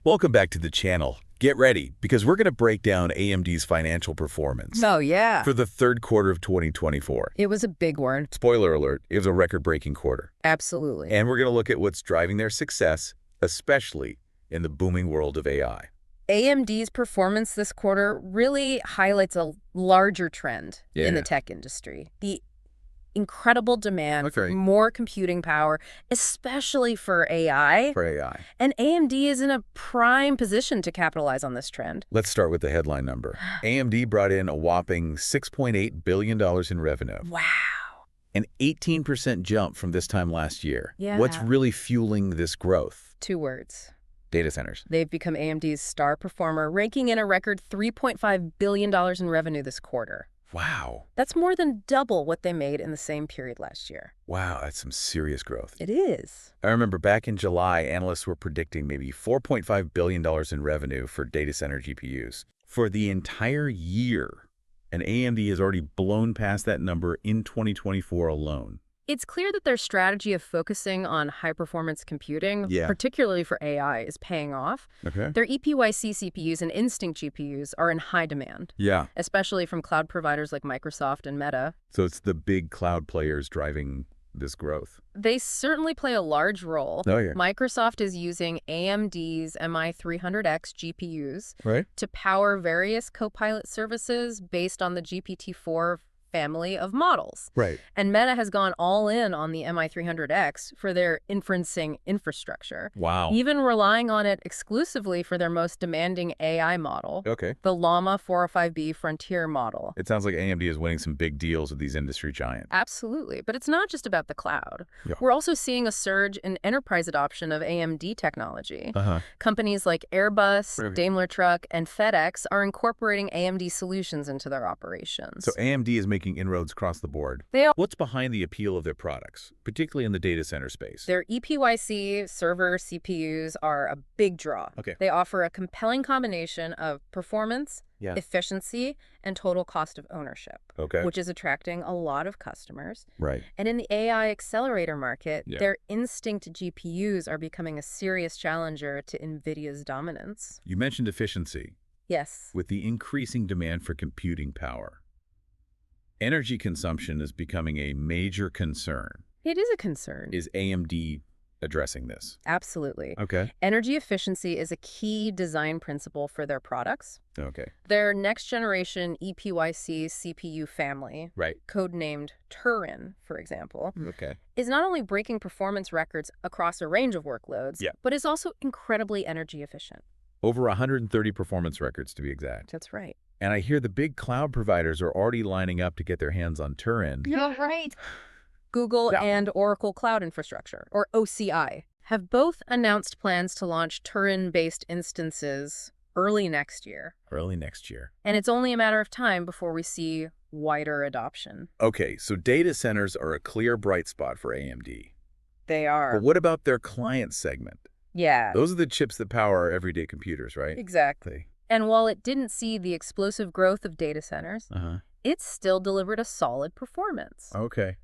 Welcome back to the channel. Get ready, because we're going to break down AMD's financial performance Oh, yeah. for the third quarter of 2024. It was a big one. Spoiler alert, it was a record-breaking quarter. Absolutely. And we're going to look at what's driving their success, especially in the booming world of AI. AMD's performance this quarter really highlights a larger trend in the tech industry. The incredible demand for more computing power, especially for AI. And AMD is in a prime position to capitalize on this trend. Let's start with the headline number. AMD brought in a whopping $6.8 billion in revenue. Wow. An 18% jump from this time last year. Yeah. What's really fueling this growth? 2 words. Data centers. They've become AMD's star performer, ranking in a record $3.5 billion in revenue this quarter. Wow. That's more than double what they made in the same period last year. Wow, that's some serious growth. It is. I remember back in July, analysts were predicting maybe $4.5 billion in revenue for data center GPUs for the entire year. And AMD has already blown past that number in 2024 alone. It's clear that their strategy of focusing on high-performance computing, particularly for AI, is paying off. Their EPYC CPUs and Instinct GPUs are in high demand, especially from cloud providers like Microsoft and Meta. So it's the big cloud players driving this growth. They certainly play a large role. Microsoft is using AMD's MI325X GPUs to power various Copilot services based on the GPT-4 family of models. And Meta has gone all in on the MI300X for their inferencing infrastructure. Wow. Even relying on it exclusively for their most demanding AI model, the Llama 405B Frontier model. It sounds like AMD is winning some big deals with these industry giants. Absolutely. But it's not just about the cloud. We're also seeing a surge in enterprise adoption of AMD technology. Companies like Airbus, Daimler Truck, and FedEx are incorporating AMD solutions into their operations. So AMD is making inroads across the board. What's behind the appeal of their products, particularly in the data center space? Their EPYC server CPUs are a big draw. They offer a compelling combination of performance, efficiency, and total cost of ownership, which is attracting a lot of customers. And in the AI accelerator market, their Instinct GPUs are becoming a serious challenger to NVIDIA's dominance. You mentioned efficiency. Yes. With the increasing demand for computing power, energy consumption is becoming a major concern. It is a concern. Is AMD addressing this? Absolutely. Energy efficiency is a key design principle for their products. Their next-generation EPYC CPU family, codenamed Turin, for example, is not only breaking performance records across a range of workloads, but is also incredibly energy efficient. Over 130 performance records, to be exact. That's right. And I hear the big cloud providers are already lining up to get their hands on Turin. You're right. Google and Oracle Cloud Infrastructure, or OCI, have both announced plans to launch Turin-based instances early next year. And it's only a matter of time before we see wider adoption. So data centers are a clear bright spot for AMD. They are. But what about their client segment? Those are the chips that power our everyday computers, right? Exactly. And while it didn't see the explosive growth of data centers, it still delivered a solid performance.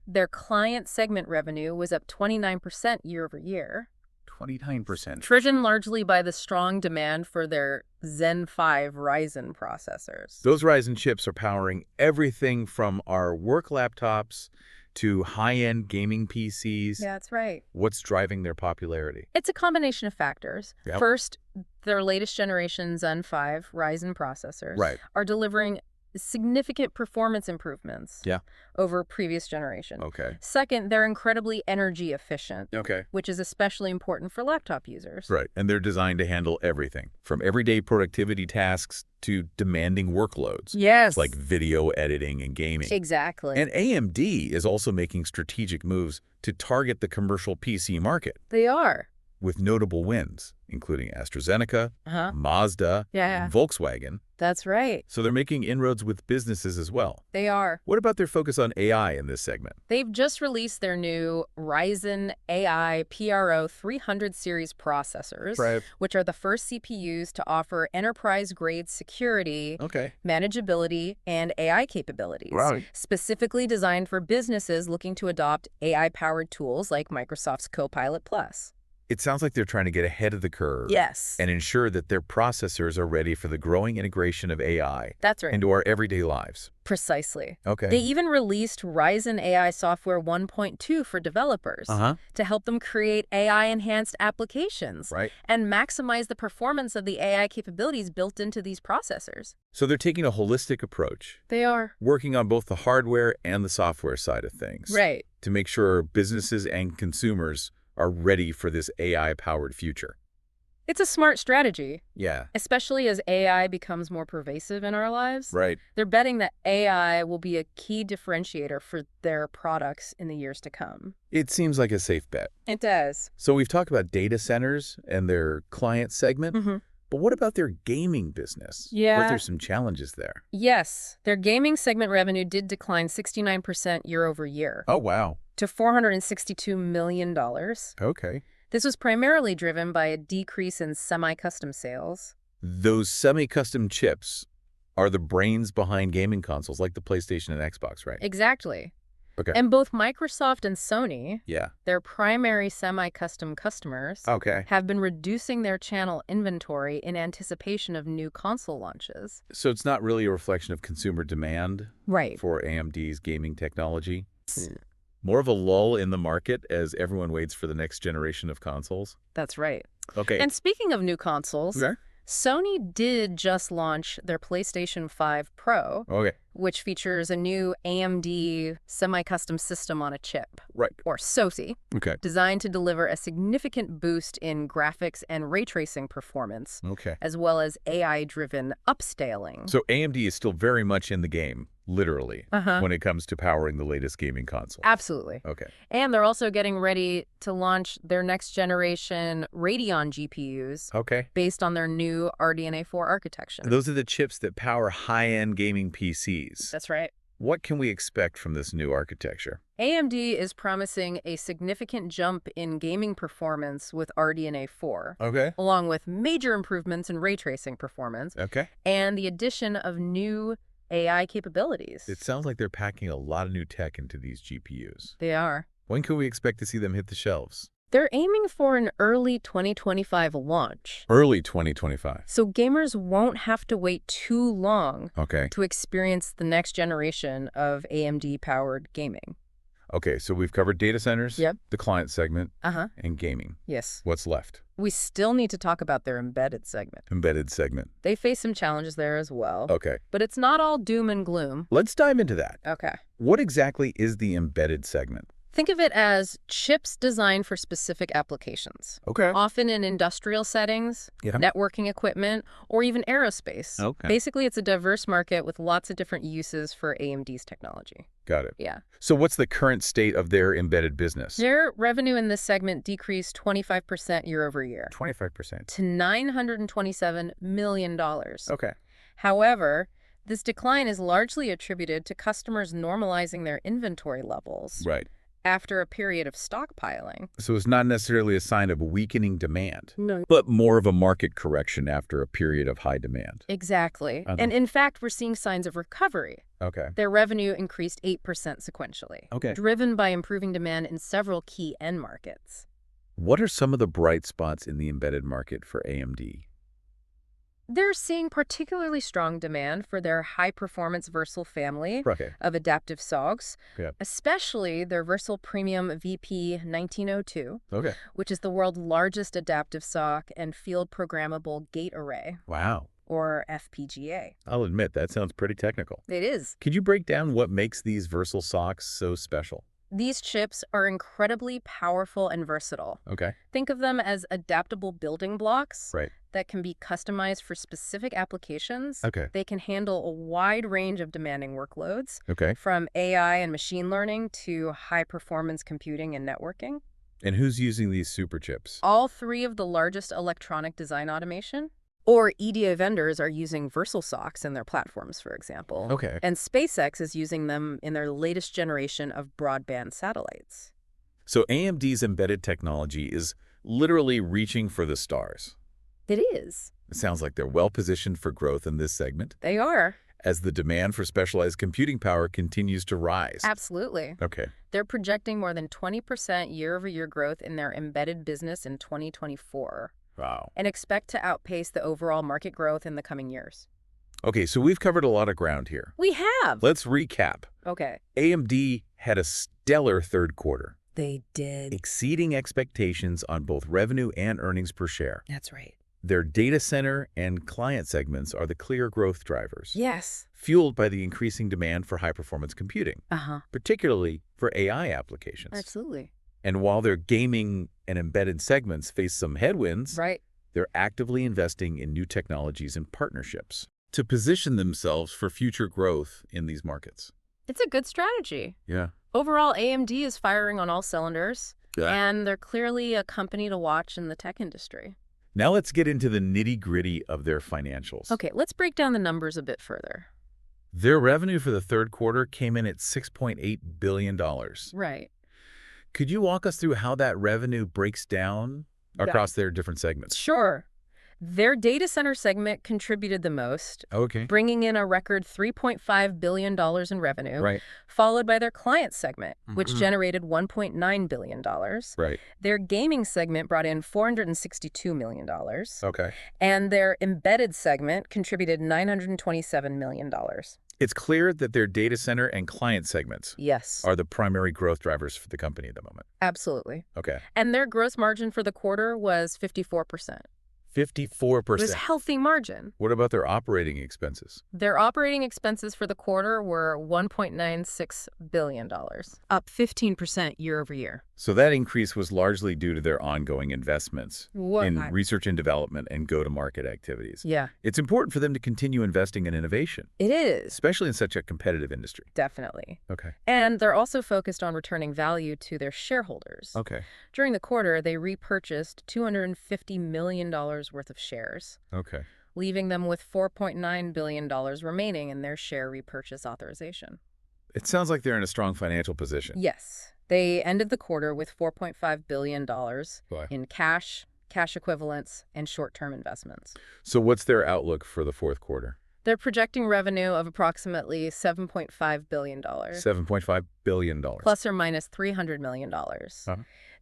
Their client segment revenue was up 29% year over year. 29%. Driven largely by the strong demand for their Zen 5 Ryzen processors. Those Ryzen chips are powering everything from our work laptops to high-end gaming PCs. That's right. What's driving their popularity? It's a combination of factors. First, their latest generation Zen 5 Ryzen processors are delivering significant performance improvements over previous generation. Second, they're incredibly energy efficient, which is especially important for laptop users. And they're designed to handle everything, from everyday productivity tasks to demanding workloads. Like video editing and gaming. Exactly. And AMD is also making strategic moves to target the commercial PC market. They are. With notable wins, including AstraZeneca, Mazda, and Volkswagen. That's right. So they're making inroads with businesses as well. They are. What about their focus on AI in this segment? They've just released their new Ryzen AI PRO 300 series processors, which are the first CPUs to offer enterprise-grade security, manageability, and AI capabilities, specifically designed for businesses looking to adopt AI-powered tools like Microsoft's Copilot+. It sounds like they're trying to get ahead of the curve. Yes. And ensure that their processors are ready for the growing integration of AI. That's right. Into our everyday lives. Precisely. Okay. They even released Ryzen AI Software 1.2 for developers to help them create AI-enhanced applications and maximize the performance of the AI capabilities built into these processors. So they're taking a holistic approach. They are. Working on both the hardware and the software side of things. Right. To make sure businesses and consumers are ready for this AI-powered future. It's a smart strategy. Yeah. Especially as AI becomes more pervasive in our lives. Right. They're betting that AI will be a key differentiator for their products in the years to come. It seems like a safe bet. It does. So we've talked about data centers and their client segment. But what about their gaming business? Yeah. Were there some challenges there? Yes. Their gaming segment revenue did decline 69% year over year. Oh, wow. To $462 million. Okay. This was primarily driven by a decrease in semi-custom sales. Those semi-custom chips are the brains behind gaming consoles like the PlayStation and Xbox, right? Exactly. Okay. And both Microsoft and Sony, yeah, their primary semi-custom customers, have been reducing their channel inventory in anticipation of new console launches. So it's not really a reflection of consumer demand for AMD's gaming technology? More of a lull in the market as everyone waits for the next generation of consoles? That's right. Okay. And speaking of new consoles, Sony did just launch their PlayStation 5 Pro, which features a new AMD semi-custom system on a chip, or SoC, designed to deliver a significant boost in graphics and ray tracing performance, as well as AI-driven upscaling. So AMD is still very much in the game, literally, when it comes to powering the latest gaming console. Absolutely. Okay. And they're also getting ready to launch their next generation Radeon GPUs based on their new RDNA 4 architecture. Those are the chips that power high-end gaming PCs. That's right. What can we expect from this new architecture? AMD is promising a significant jump in gaming performance with RDNA 4, along with major improvements in ray tracing performance, and the addition of new AI capabilities. It sounds like they're packing a lot of new tech into these GPUs. They are. When can we expect to see them hit the shelves? They're aiming for an early 2025 launch. Early 2025. So gamers won't have to wait too long to experience the next generation of AMD-powered gaming. Okay, so we've covered data centers, the client segment, and gaming. Yes. What's left? We still need to talk about their embedded segment. Embedded segment. They face some challenges there as well. Okay. But it's not all doom and gloom. Let's dive into that. Okay. What exactly is the embedded segment? Think of it as chips designed for specific applications. Often in industrial settings, networking equipment, or even aerospace. Basically, it's a diverse market with lots of different uses for AMD's technology. Got it. Yeah. So what's the current state of their embedded business? Their revenue in this segment decreased 25% year over year. 25%. To $927 million. However, this decline is largely attributed to customers normalizing their inventory levels. After a period of stockpiling. So it's not necessarily a sign of weakening demand. No. But more of a market correction after a period of high demand. Exactly. And in fact, we're seeing signs of recovery. Their revenue increased 8% sequentially. Driven by improving demand in several key end markets. What are some of the bright spots in the embedded market for AMD? They're seeing particularly strong demand for their high-performance Versal family of adaptive SoCs, especially their Versal Premium VP1902, which is the world's largest adaptive SoC and field-programmable gate array. Wow. Or FPGA. I'll admit, that sounds pretty technical. It is. Could you break down what makes these Versal SoCs so special? These chips are incredibly powerful and versatile. Think of them as adaptable building blocks that can be customized for specific applications. They can handle a wide range of demanding workloads, from AI and machine learning to high-performance computing and networking. And who's using these super chips? All three of the largest electronic design automation or EDA vendors are using Versal SoCs in their platforms, for example. And SpaceX is using them in their latest generation of broadband satellites. So AMD's embedded technology is literally reaching for the stars. It is. It sounds like they're well-positioned for growth in this segment. They are. as the demand for specialized computing power continues to rise. Absolutely. Okay. They're projecting more than 20% year-over-year growth in their embedded business in 2024. Wow. And expect to outpace the overall market growth in the coming years. Okay, so we've covered a lot of ground here. We have. Let's recap. Okay. AMD had a stellar third quarter, They did. exceeding expectations on both revenue and earnings per share. That's right. Their data center and client segments are the clear growth drivers. Yes. Fueled by the increasing demand for high-performance computing, particularly for AI applications. Absolutely. And while their gaming and embedded segments face some headwinds, Right. they're actively investing in new technologies and partnerships to position themselves for future growth in these markets. It's a good strategy. Yeah. Overall, AMD is firing on all cylinders, Yeah. and they're clearly a company to watch in the tech industry. Now let's get into the nitty-gritty of their financials. Okay, let's break down the numbers a bit further. Their revenue for the third quarter came in at $6.8 billion. Right. Could you walk us through how that revenue breaks down across their different segments? Sure. Their data center segment contributed the most, Okay. bringing in a record $3.5 billion in revenue, Right. followed by their client segment, which generated $1.9 billion. Right. Their gaming segment brought in $462 million. Okay. And their embedded segment contributed $927 million. It's clear that their data center and client segments Yes. are the primary growth drivers for the company at the moment. Absolutely. Okay. And their gross margin for the quarter was 54%. 54%. It was a healthy margin. What about their operating expenses? Their operating expenses for the quarter were $1.96 billion, up 15% year over year. So that increase was largely due to their ongoing investments in research and development and go-to-market activities. Yeah. It's important for them to continue investing in innovation, It is. especially in such a competitive industry. Definitely. Okay. And they're also focused on returning value to their shareholders. Okay. During the quarter, they repurchased $250 million worth of shares, Okay. leaving them with $4.9 billion remaining in their share repurchase authorization. It sounds like they're in a strong financial position. Yes. They ended the quarter with $4.5 billion Boy. in cash, cash equivalents, and short-term investments. So what's their outlook for the fourth quarter? They're projecting revenue of approximately $7.5 billion. $7.5 billion. Plus or minus $300 million.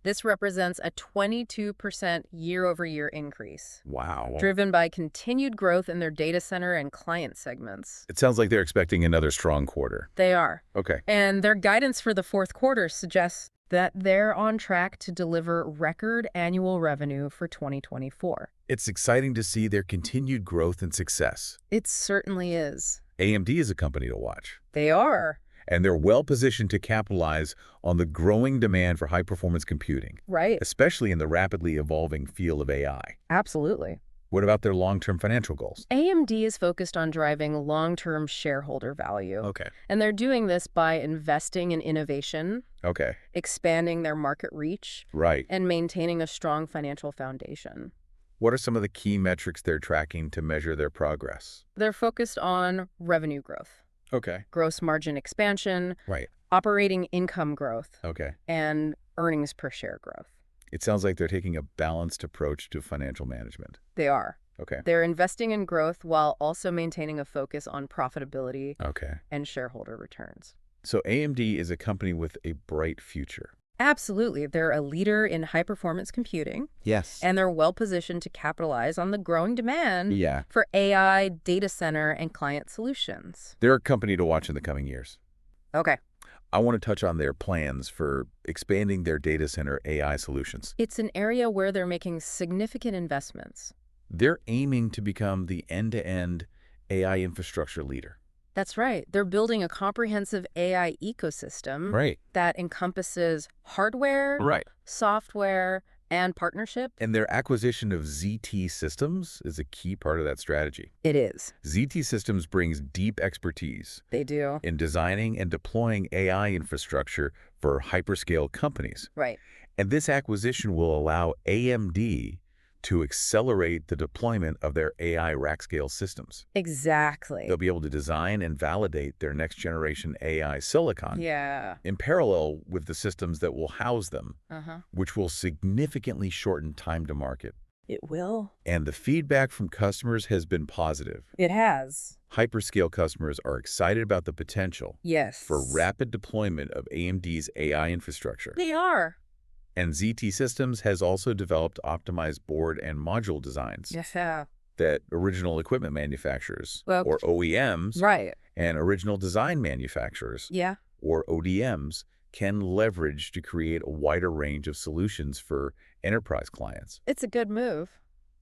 This represents a 22% year-over-year increase. Wow. Driven by continued growth in their data center and client segments. It sounds like they're expecting another strong quarter. They are. Okay. And their guidance for the fourth quarter suggests that they're on track to deliver record annual revenue for 2024. It's exciting to see their continued growth and success. It certainly is. AMD is a company to watch. They are. And they're well-positioned to capitalize on the growing demand for high-performance computing. Right. Especially in the rapidly evolving field of AI. Absolutely. What about their long-term financial goals? AMD is focused on driving long-term shareholder value. Okay. And they're doing this by investing in innovation. Okay. Expanding their market reach. Right. And maintaining a strong financial foundation. What are some of the key metrics they're tracking to measure their progress? They're focused on revenue growth. Okay. Gross margin expansion. Right. Operating income growth. Okay. And earnings per share growth. It sounds like they're taking a balanced approach to financial management. They are. Okay. They're investing in growth while also maintaining a focus on profitability and shareholder returns. So AMD is a company with a bright future. Absolutely. They're a leader in high-performance computing. Yes. And they're well-positioned to capitalize on the growing demand Yeah. for AI, data center, and client solutions. They're a company to watch in the coming years. Okay. I want to touch on their plans for expanding their data center AI solutions. It's an area where they're making significant investments. They're aiming to become the end-to-end AI infrastructure leader. That's right. They're building a comprehensive AI ecosystem that encompasses hardware, software, and partnership. And their acquisition of ZT Systems is a key part of that strategy. It is. ZT Systems brings deep expertise. They do. In designing and deploying AI infrastructure for hyperscale companies. Right. And this acquisition will allow AMD to accelerate the deployment of their AI rack-scale systems. Exactly. They'll be able to design and validate their next-generation AI silicon in parallel with the systems that will house them, which will significantly shorten time to market. It will. And the feedback from customers has been positive. It has. Hyperscale customers are excited about the potential for rapid deployment of AMD's AI infrastructure. They are. And ZT Systems has also developed optimized board and module designs that original equipment manufacturers, or OEMs, and original design manufacturers, or ODMs, can leverage to create a wider range of solutions for enterprise clients. It's a good move.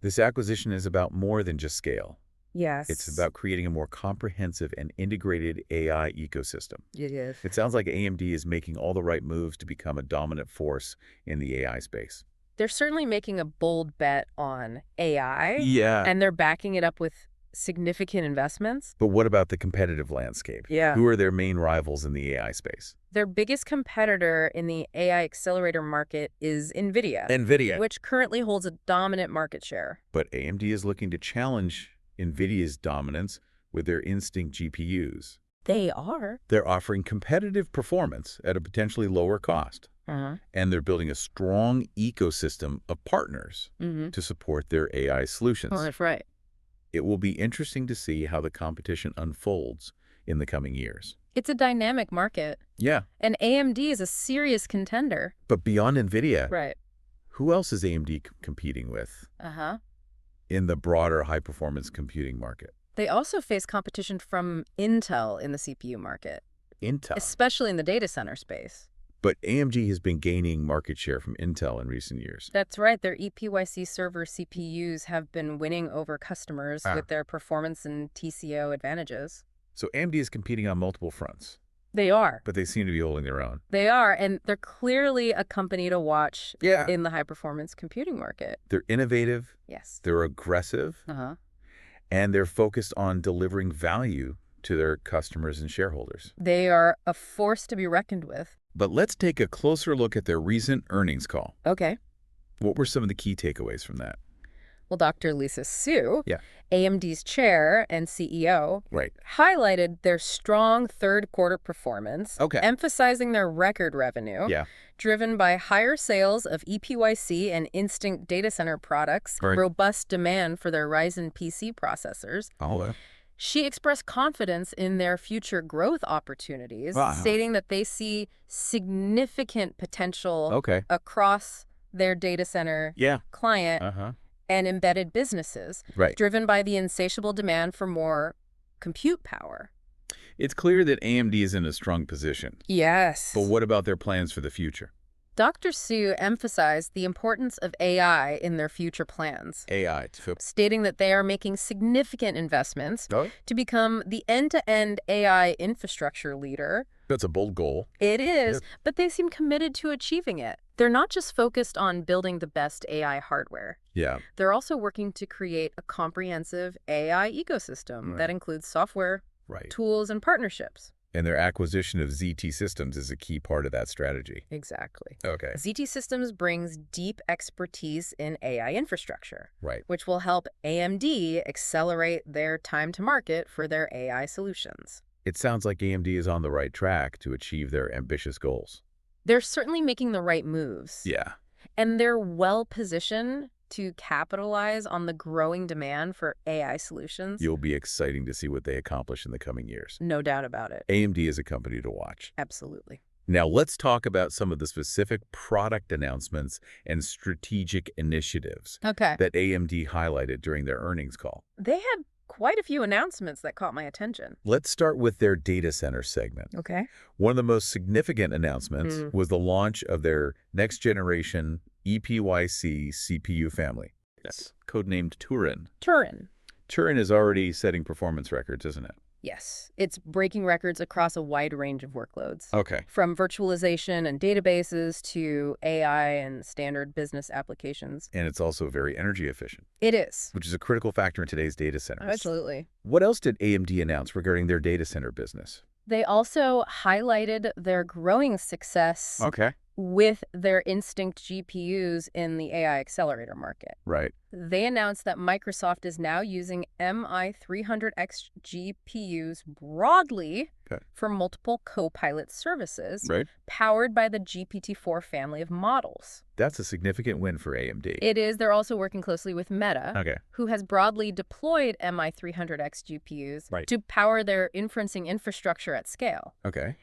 This acquisition is about more than just scale. Yes. It's about creating a more comprehensive and integrated AI ecosystem. It is. It sounds like AMD is making all the right moves to become a dominant force in the AI space. They're certainly making a bold bet on AI. Yeah. And they're backing it up with significant investments. But what about the competitive landscape? Yeah. Who are their main rivals in the AI space? Their biggest competitor in the AI accelerator market is NVIDIA. Which currently holds a dominant market share. But AMD is looking to challenge NVIDIA's dominance with their Instinct GPUs. They are. They're offering competitive performance at a potentially lower cost. And they're building a strong ecosystem of partners to support their AI solutions. Oh, that's right. It will be interesting to see how the competition unfolds in the coming years. It's a dynamic market. Yeah. And AMD is a serious contender. But beyond NVIDIA, who else is AMD competing with in the broader high-performance computing market? They also face competition from Intel in the CPU market. Intel? Especially in the data center space. But AMD has been gaining market share from Intel in recent years. That's right. Their EPYC server CPUs have been winning over customers with their performance and TCO advantages. So AMD is competing on multiple fronts. They are. But they seem to be holding their own. They are, and they're clearly a company to watch in the high-performance computing market. They're innovative. Yes. They're aggressive. And they're focused on delivering value to their customers and shareholders. They are a force to be reckoned with. But let's take a closer look at their recent earnings call. Okay. What were some of the key takeaways from that? Well, Dr. Lisa Su, AMD's chair and CEO, highlighted their strong third-quarter performance, emphasizing their record revenue, driven by higher sales of EPYC and Instinct data center products, robust demand for their Ryzen PC processors. She expressed confidence in their future growth opportunities, stating that they see significant potential across their data center client and embedded businesses, driven by the insatiable demand for more compute power. It's clear that AMD is in a strong position. Yes. But what about their plans for the future? Dr. Su emphasized the importance of AI in their future plans, stating that they are making significant investments to become the end-to-end AI infrastructure leader. That's a bold goal. It is, but they seem committed to achieving it. They're not just focused on building the best AI hardware. They're also working to create a comprehensive AI ecosystem that includes software, tools, and partnerships. And their acquisition of ZT Systems is a key part of that strategy. Exactly. Okay. ZT Systems brings deep expertise in AI infrastructure, which will help AMD accelerate their time to market for their AI solutions. It sounds like AMD is on the right track to achieve their ambitious goals. They're certainly making the right moves. And they're well-positioned to capitalize on the growing demand for AI solutions. You'll be exciting to see what they accomplish in the coming years. No doubt about it. AMD is a company to watch. Absolutely. Now let's talk about some of the specific product announcements and strategic initiatives that AMD highlighted during their earnings call. They had quite a few announcements that caught my attention. Let's start with their data center segment. One of the most significant announcements was the launch of their next-generation EPYC CPU family. Codenamed Turin. Turin is already setting performance records, isn't it? Yes. It's breaking records across a wide range of workloads. From virtualization and databases to AI and standard business applications. And it's also very energy efficient. It is. Which is a critical factor in today's data centers. Absolutely. What else did AMD announce regarding their data center business? They also highlighted their growing success with their Instinct GPUs in the AI accelerator market. Right. They announced that Microsoft is now using MI300X GPUs broadly for multiple Copilot services powered by the GPT-4 family of models. That's a significant win for AMD. It is. They're also working closely with Meta, who has broadly deployed MI300X GPUs to power their inferencing infrastructure at scale.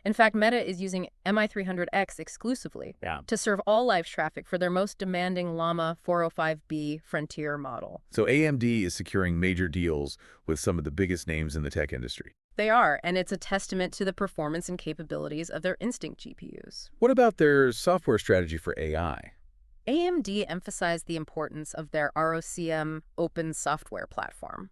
In fact, Meta is using MI300X exclusively to serve all live traffic for their most demanding Llama 405B frontier model. So AMD is securing major deals with some of the biggest names in the tech industry. They are, and it's a testament to the performance and capabilities of their Instinct GPUs. What about their software strategy for AI? AMD emphasized the importance of their ROCm open software platform,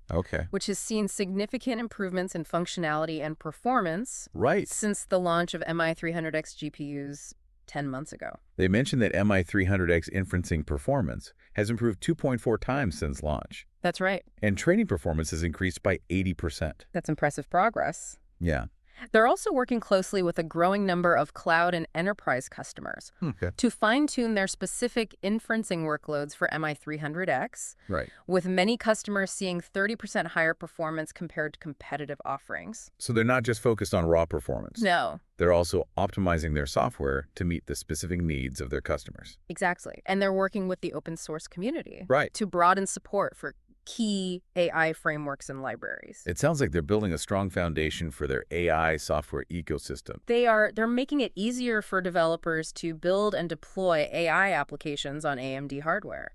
which has seen significant improvements in functionality and performance since the launch of MI300X GPUs 10 months ago. They mentioned that MI300X inferencing performance has improved 2.4 times since launch. That's right. And training performance has increased by 80%. That's impressive progress. Yeah. They're also working closely with a growing number of cloud and enterprise customers to fine-tune their specific inferencing workloads for MI300X, with many customers seeing 30% higher performance compared to competitive offerings. So they're not just focused on raw performance. No. They're also optimizing their software to meet the specific needs of their customers. Exactly. And they're working with the open source community to broaden support for key AI frameworks and libraries. It sounds like they're building a strong foundation for their AI software ecosystem. They're making it easier for developers to build and deploy AI applications on AMD hardware.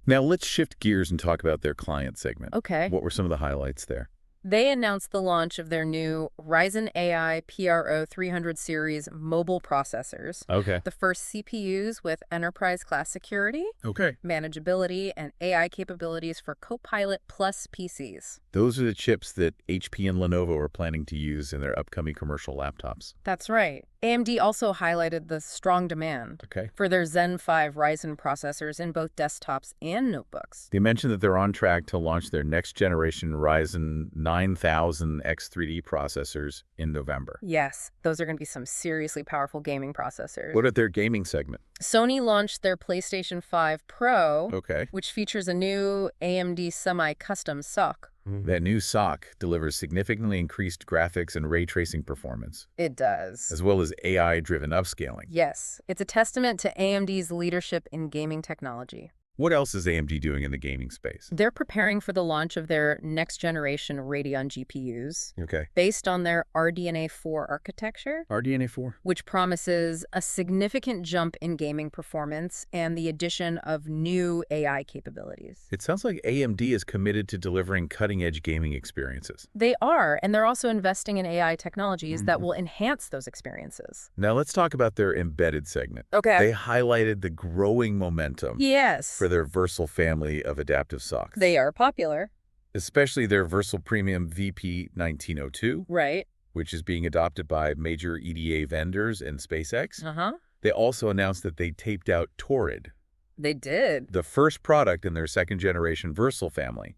Now let's shift gears and talk about their client segment. What were some of the highlights there? They announced the launch of their new Ryzen AI PRO 300 series mobile processors. The first CPUs with enterprise-class security, manageability, and AI capabilities for Copilot Plus PCs. Those are the chips that HP and Lenovo are planning to use in their upcoming commercial laptops. That's right. AMD also highlighted the strong demand for their Zen 5 Ryzen processors in both desktops and notebooks. They mentioned that they're on track to launch their next-generation Ryzen 9000 X3D processors in November. Yes, those are going to be some seriously powerful gaming processors. What about their gaming segment? Sony launched their PlayStation 5 Pro, which features a new AMD semi-custom SoC. That new SoC delivers significantly increased graphics and ray tracing performance. It does. As well as AI-driven upscaling. Yes, it's a testament to AMD's leadership in gaming technology. What else is AMD doing in the gaming space? They're preparing for the launch of their next-generation Radeon GPUs based on their RDNA 4 architecture. RDNA 4? Which promises a significant jump in gaming performance and the addition of new AI capabilities. It sounds like AMD is committed to delivering cutting-edge gaming experiences. They are, and they're also investing in AI technologies that will enhance those experiences. Now let's talk about their embedded segment. They highlighted the growing momentum for their Versal family of adaptive SoCs. They are popular. Especially their Versal Premium VP1902, which is being adopted by major EDA vendors and SpaceX. They also announced that they taped out Turin. They did. The first product in their second-generation Versal family,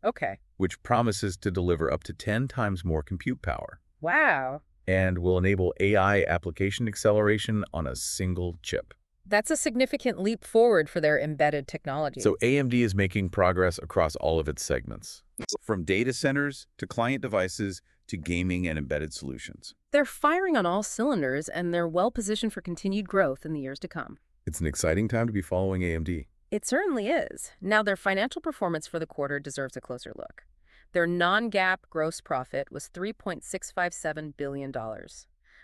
which promises to deliver up to 10 times more compute power. Wow. And will enable AI application acceleration on a single chip. That's a significant leap forward for their embedded technology. So AMD is making progress across all of its segments, from data centers to client devices to gaming and embedded solutions. They're firing on all cylinders, and they're well-positioned for continued growth in the years to come. It's an exciting time to be following AMD. It certainly is. Now, their financial performance for the quarter deserves a closer look. Their non-GAAP gross profit was $3.657 billion.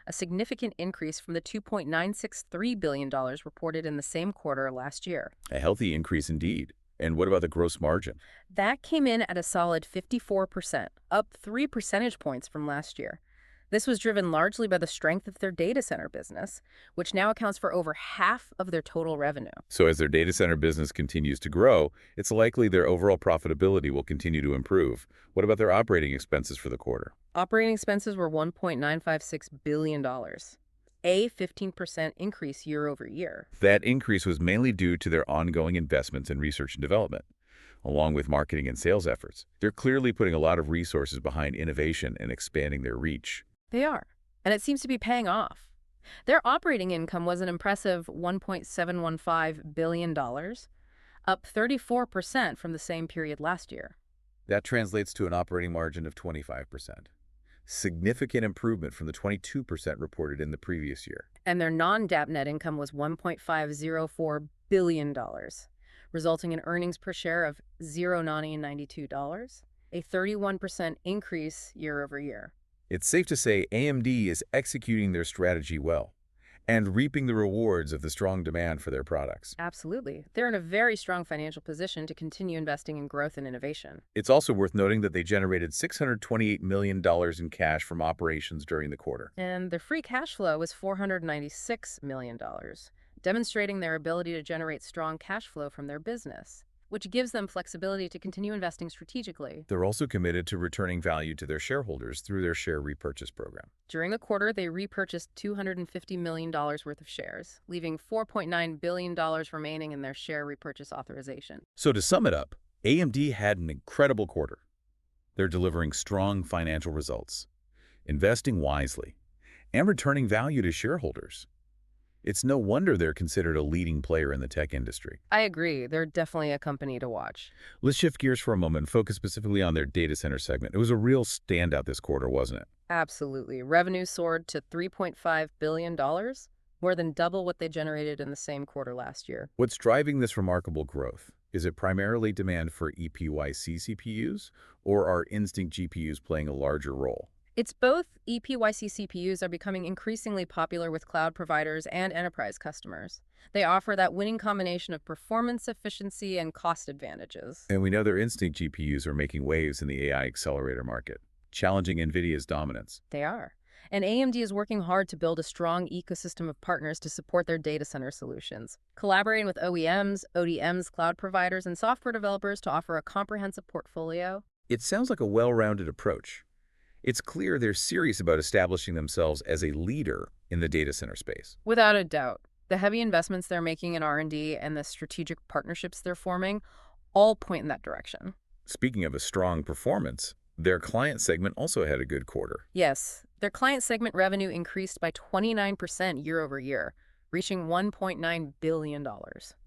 A significant increase from the $2.963 billion reported in the same quarter last year. A healthy increase indeed. And what about the gross margin? That came in at a solid 54%, up 3 percentage points from last year. This was driven largely by the strength of their data center business, which now accounts for over half of their total revenue. So as their data center business continues to grow, it's likely their overall profitability will continue to improve. What about their operating expenses for the quarter? Operating expenses were $1.956 billion, a 15% increase year over year. That increase was mainly due to their ongoing investments in research and development, along with marketing and sales efforts. They're clearly putting a lot of resources behind innovation and expanding their reach. They are, and it seems to be paying off. Their operating income was an impressive $1.715 billion, up 34% from the same period last year. That translates to an operating margin of 25%. Significant improvement from the 22% reported in the previous year. And their non-GAAP net income was $1.504 billion, resulting in earnings per share of $0.92, a 31% increase year over year. It's safe to say AMD is executing their strategy well and reaping the rewards of the strong demand for their products. Absolutely. They're in a very strong financial position to continue investing in growth and innovation. It's also worth noting that they generated $628 million in cash from operations during the quarter. And their free cash flow was $496 million, demonstrating their ability to generate strong cash flow from their business, which gives them flexibility to continue investing strategically. They're also committed to returning value to their shareholders through their share repurchase program. During the quarter, they repurchased $250 million worth of shares, leaving $4.9 billion remaining in their share repurchase authorization. So to sum it up, AMD had an incredible quarter. They're delivering strong financial results, investing wisely, and returning value to shareholders. It's no wonder they're considered a leading player in the tech industry. I agree. They're definitely a company to watch. Let's shift gears for a moment and focus specifically on their data center segment. It was a real standout this quarter, wasn't it? Absolutely. Revenue soared to $3.5 billion, more than double what they generated in the same quarter last year. What's driving this remarkable growth? Is it primarily demand for EPYC CPUs, or are Instinct GPUs playing a larger role? It's both. EPYC CPUs are becoming increasingly popular with cloud providers and enterprise customers. They offer that winning combination of performance, efficiency, and cost advantages. And we know their Instinct GPUs are making waves in the AI accelerator market, challenging NVIDIA's dominance. They are. And AMD is working hard to build a strong ecosystem of partners to support their data center solutions, collaborating with OEMs, ODMs, cloud providers, and software developers to offer a comprehensive portfolio. It sounds like a well-rounded approach. It's clear they're serious about establishing themselves as a leader in the data center space. Without a doubt. The heavy investments they're making in R&D and the strategic partnerships they're forming all point in that direction. Speaking of a strong performance, their client segment also had a good quarter. Yes, their client segment revenue increased by 29% year over year, reaching $1.9 billion.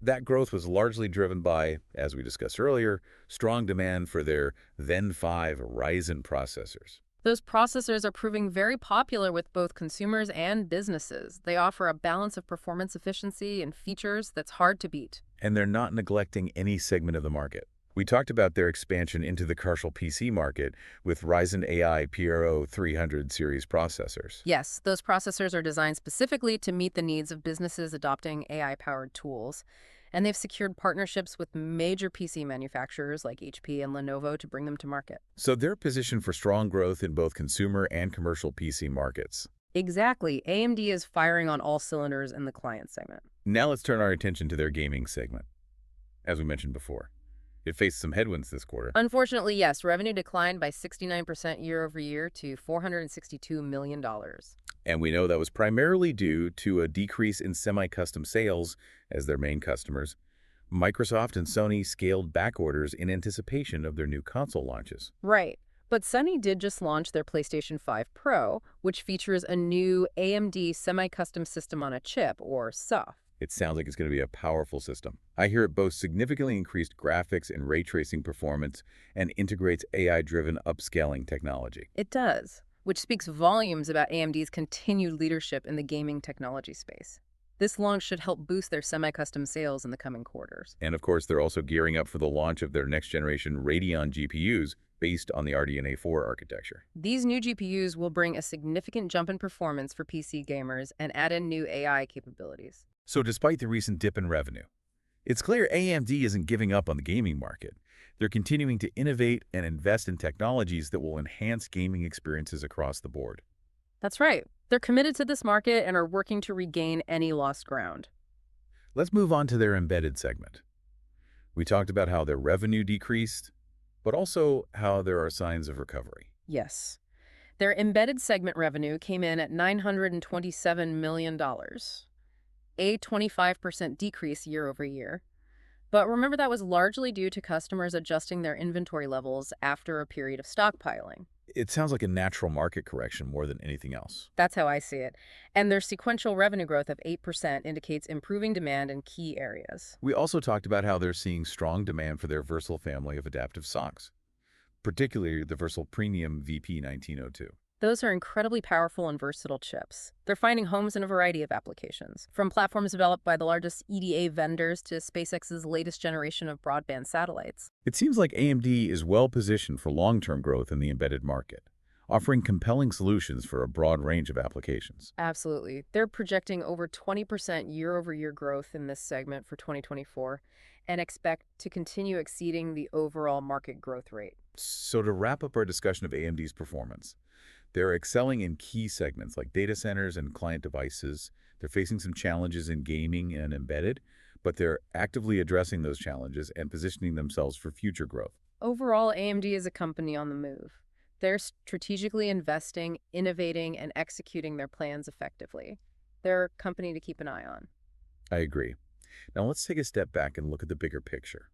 That growth was largely driven by, as we discussed earlier, strong demand for their Zen 5 Ryzen processors. Those processors are proving very popular with both consumers and businesses. They offer a balance of performance efficiency and features that's hard to beat. And they're not neglecting any segment of the market. We talked about their expansion into the commercial PC market with Ryzen AI PRO 300 series processors. Yes, those processors are designed specifically to meet the needs of businesses adopting AI-powered tools. And they've secured partnerships with major PC manufacturers like HP and Lenovo to bring them to market. So they're positioned for strong growth in both consumer and commercial PC markets. Exactly. AMD is firing on all cylinders in the client segment. Now let's turn our attention to their gaming segment. As we mentioned before, it faced some headwinds this quarter. Unfortunately, yes. Revenue declined by 69% year over year to $462 million. And we know that was primarily due to a decrease in semi-custom sales as their main customers. Microsoft and Sony scaled back orders in anticipation of their new console launches. Right. But Sony did just launch their PlayStation 5 Pro, which features a new AMD semi-custom system on a chip, or SoC. It sounds like it's going to be a powerful system. I hear it boasts significantly increased graphics and ray tracing performance and integrates AI-driven upscaling technology. It does, which speaks volumes about AMD's continued leadership in the gaming technology space. This launch should help boost their semi-custom sales in the coming quarters. And of course, they're also gearing up for the launch of their next-generation Radeon GPUs based on the RDNA 4 architecture. These new GPUs will bring a significant jump in performance for PC gamers and add in new AI capabilities. So despite the recent dip in revenue, it's clear AMD isn't giving up on the gaming market. They're continuing to innovate and invest in technologies that will enhance gaming experiences across the board. That's right. They're committed to this market and are working to regain any lost ground. Let's move on to their embedded segment. We talked about how their revenue decreased, but also how there are signs of recovery. Yes. Their embedded segment revenue came in at $927 million. A 25% decrease year over year. But remember, that was largely due to customers adjusting their inventory levels after a period of stockpiling. It sounds like a natural market correction more than anything else. That's how I see it. And their sequential revenue growth of 8% indicates improving demand in key areas. We also talked about how they're seeing strong demand for their Versal family of adaptive socks, particularly the Versal Premium VP1902. Those are incredibly powerful and versatile chips. They're finding homes in a variety of applications, from platforms developed by the largest EDA vendors to SpaceX's latest generation of broadband satellites. It seems like AMD is well positioned for long-term growth in the embedded market, offering compelling solutions for a broad range of applications. Absolutely. They're projecting over 20% year-over-year growth in this segment for 2024 and expect to continue exceeding the overall market growth rate. So to wrap up our discussion of AMD's performance, they're excelling in key segments like data centers and client devices. They're facing some challenges in gaming and embedded, but they're actively addressing those challenges and positioning themselves for future growth. Overall, AMD is a company on the move. They're strategically investing, innovating, and executing their plans effectively. They're a company to keep an eye on. I agree. Now let's take a step back and look at the bigger picture.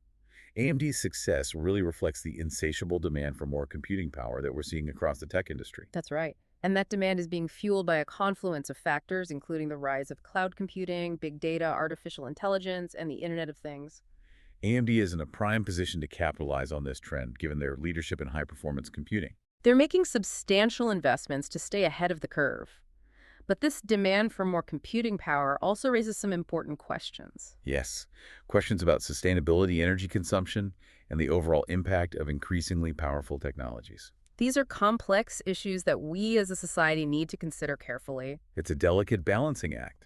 AMD's success really reflects the insatiable demand for more computing power that we're seeing across the tech industry. That's right. And that demand is being fueled by a confluence of factors, including the rise of cloud computing, big data, artificial intelligence, and the Internet of Things. AMD is in a prime position to capitalize on this trend, given their leadership in high-performance computing. They're making substantial investments to stay ahead of the curve. But this demand for more computing power also raises some important questions. Yes, questions about sustainability, energy consumption, and the overall impact of increasingly powerful technologies. These are complex issues that we as a society need to consider carefully. It's a delicate balancing act,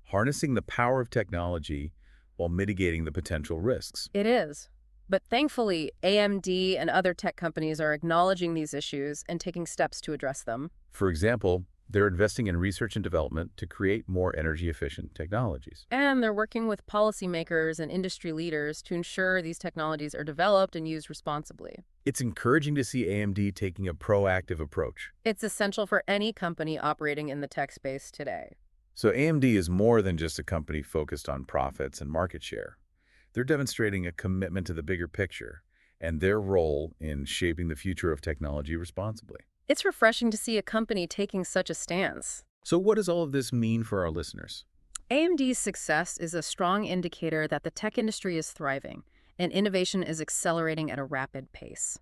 harnessing the power of technology while mitigating the potential risks. It is. But thankfully, AMD and other tech companies are acknowledging these issues and taking steps to address them. For example, they're investing in research and development to create more energy-efficient technologies. And they're working with policymakers and industry leaders to ensure these technologies are developed and used responsibly. It's encouraging to see AMD taking a proactive approach. It's essential for any company operating in the tech space today. So AMD is more than just a company focused on profits and market share. They're demonstrating a commitment to the bigger picture and their role in shaping the future of technology responsibly. It's refreshing to see a company taking such a stance. So what does all of this mean for our listeners? AMD's success is a strong indicator that the tech industry is thriving and innovation is accelerating at a rapid pace.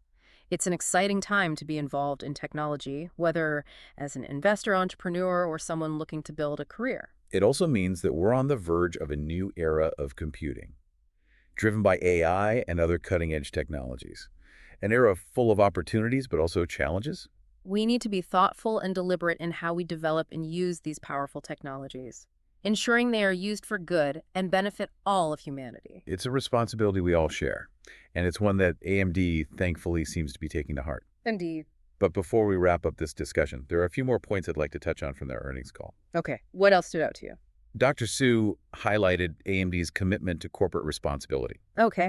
It's an exciting time to be involved in technology, whether as an investor, entrepreneur, or someone looking to build a career. It also means that we're on the verge of a new era of computing, driven by AI and other cutting-edge technologies. An era full of opportunities, but also challenges. We need to be thoughtful and deliberate in how we develop and use these powerful technologies, ensuring they are used for good and benefit all of humanity. It's a responsibility we all share, and it's one that AMD thankfully seems to be taking to heart. Indeed. But before we wrap up this discussion, there are a few more points I'd like to touch on from their earnings call. Okay, what else stood out to you? Dr. Su highlighted AMD's commitment to corporate responsibility,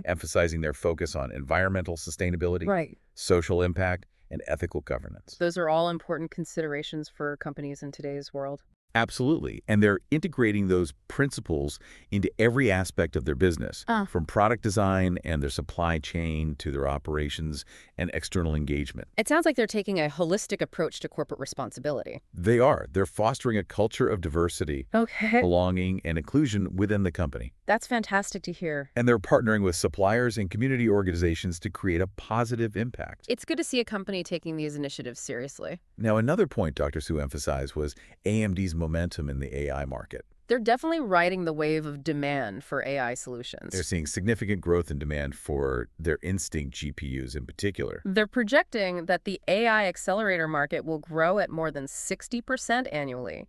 emphasizing their focus on environmental sustainability, social impact, and ethical governance. Those are all important considerations for companies in today's world. Absolutely. And they're integrating those principles into every aspect of their business, from product design and their supply chain to their operations and external engagement. It sounds like they're taking a holistic approach to corporate responsibility. They are. They're fostering a culture of diversity, belonging, and inclusion within the company. That's fantastic to hear. And they're partnering with suppliers and community organizations to create a positive impact. It's good to see a company taking these initiatives seriously. Now, another point Dr. Su emphasized was AMD's momentum in the AI market. They're definitely riding the wave of demand for AI solutions. They're seeing significant growth in demand for their Instinct GPUs in particular. They're projecting that the AI accelerator market will grow at more than 60% annually,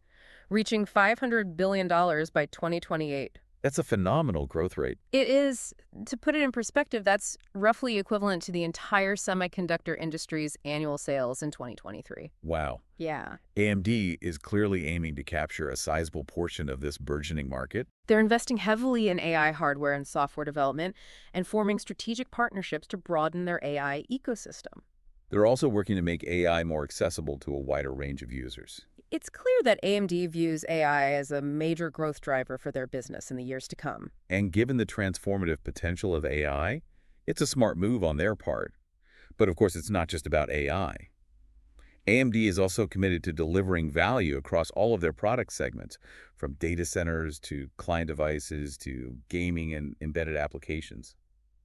reaching $500 billion by 2028. That's a phenomenal growth rate. It is. To put it in perspective, that's roughly equivalent to the entire semiconductor industry's annual sales in 2023. Wow. Yeah. AMD is clearly aiming to capture a sizable portion of this burgeoning market. They're investing heavily in AI hardware and software development and forming strategic partnerships to broaden their AI ecosystem. They're also working to make AI more accessible to a wider range of users. It's clear that AMD views AI as a major growth driver for their business in the years to come. And given the transformative potential of AI, it's a smart move on their part. But of course, it's not just about AI. AMD is also committed to delivering value across all of their product segments, from data centers to client devices to gaming and embedded applications.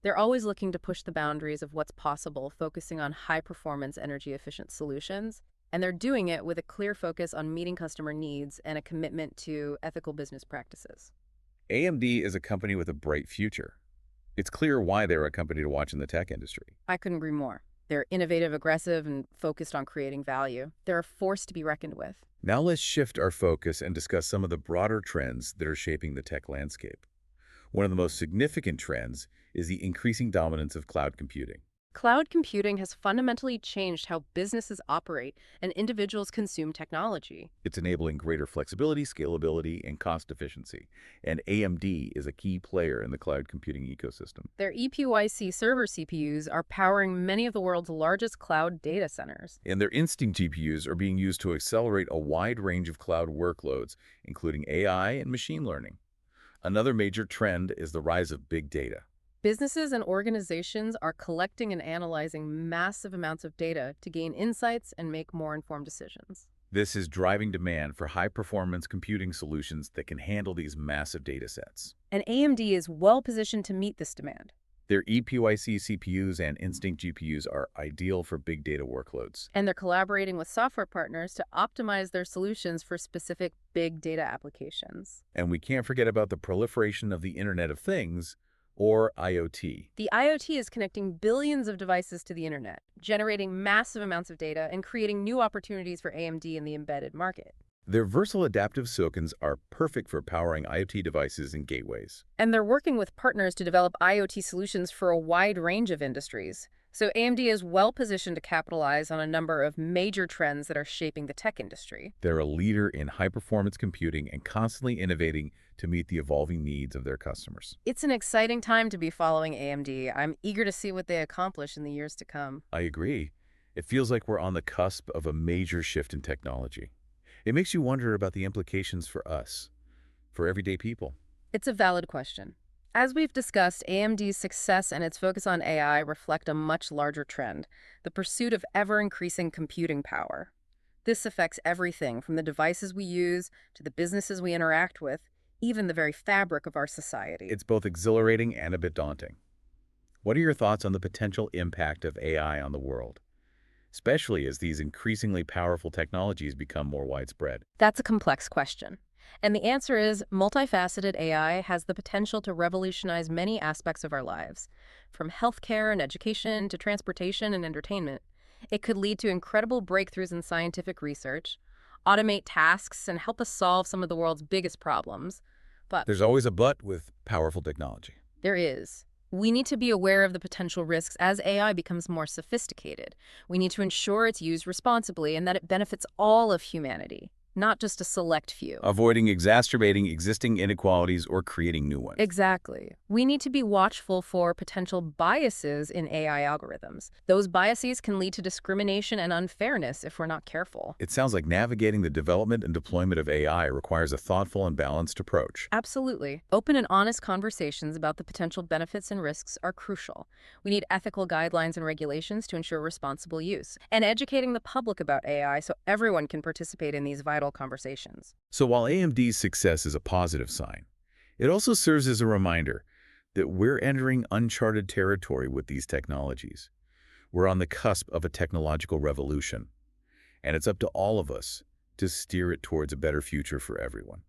They're always looking to push the boundaries of what's possible, focusing on high-performance, energy-efficient solutions. And they're doing it with a clear focus on meeting customer needs and a commitment to ethical business practices. AMD is a company with a bright future. It's clear why they're a company to watch in the tech industry. I couldn't agree more. They're innovative, aggressive, and focused on creating value. They're a force to be reckoned with. Now let's shift our focus and discuss some of the broader trends that are shaping the tech landscape. One of the most significant trends is the increasing dominance of cloud computing. Cloud computing has fundamentally changed how businesses operate and individuals consume technology. It's enabling greater flexibility, scalability, and cost efficiency, and AMD is a key player in the cloud computing ecosystem. Their EPYC server CPUs are powering many of the world's largest cloud data centers. And their Instinct GPUs are being used to accelerate a wide range of cloud workloads, including AI and machine learning. Another major trend is the rise of big data. Businesses and organizations are collecting and analyzing massive amounts of data to gain insights and make more informed decisions. This is driving demand for high-performance computing solutions that can handle these massive data sets. And AMD is well positioned to meet this demand. Their EPYC CPUs and Instinct GPUs are ideal for big data workloads. And they're collaborating with software partners to optimize their solutions for specific big data applications. And we can't forget about the proliferation of the Internet of Things, or IoT. The IoT is connecting billions of devices to the internet, generating massive amounts of data and creating new opportunities for AMD in the embedded market. Their versatile adaptive silicons are perfect for powering IoT devices and gateways. And they're working with partners to develop IoT solutions for a wide range of industries. So AMD is well positioned to capitalize on a number of major trends that are shaping the tech industry. They're a leader in high-performance computing and constantly innovating to meet the evolving needs of their customers. It's an exciting time to be following AMD. I'm eager to see what they accomplish in the years to come. I agree. It feels like we're on the cusp of a major shift in technology. It makes you wonder about the implications for us, for everyday people. It's a valid question. As we've discussed, AMD's success and its focus on AI reflect a much larger trend, the pursuit of ever-increasing computing power. This affects everything from the devices we use to the businesses we interact with, even the very fabric of our society. It's both exhilarating and a bit daunting. What are your thoughts on the potential impact of AI on the world, especially as these increasingly powerful technologies become more widespread? That's a complex question. And the answer is multifaceted AI has the potential to revolutionize many aspects of our lives, from healthcare and education to transportation and entertainment. It could lead to incredible breakthroughs in scientific research, automate tasks, and help us solve some of the world's biggest problems. But there's always a but with powerful technology. There is. We need to be aware of the potential risks as AI becomes more sophisticated. We need to ensure it's used responsibly and that it benefits all of humanity, not just a select few. Avoiding exacerbating existing inequalities or creating new ones. Exactly. We need to be watchful for potential biases in AI algorithms. Those biases can lead to discrimination and unfairness if we're not careful. It sounds like navigating the development and deployment of AI requires a thoughtful and balanced approach. Absolutely. Open and honest conversations about the potential benefits and risks are crucial. We need ethical guidelines and regulations to ensure responsible use, and educating the public about AI so everyone can participate in these vital conversations. So while AMD's success is a positive sign, it also serves as a reminder that we're entering uncharted territory with these technologies. We're on the cusp of a technological revolution, and it's up to all of us to steer it towards a better future for everyone.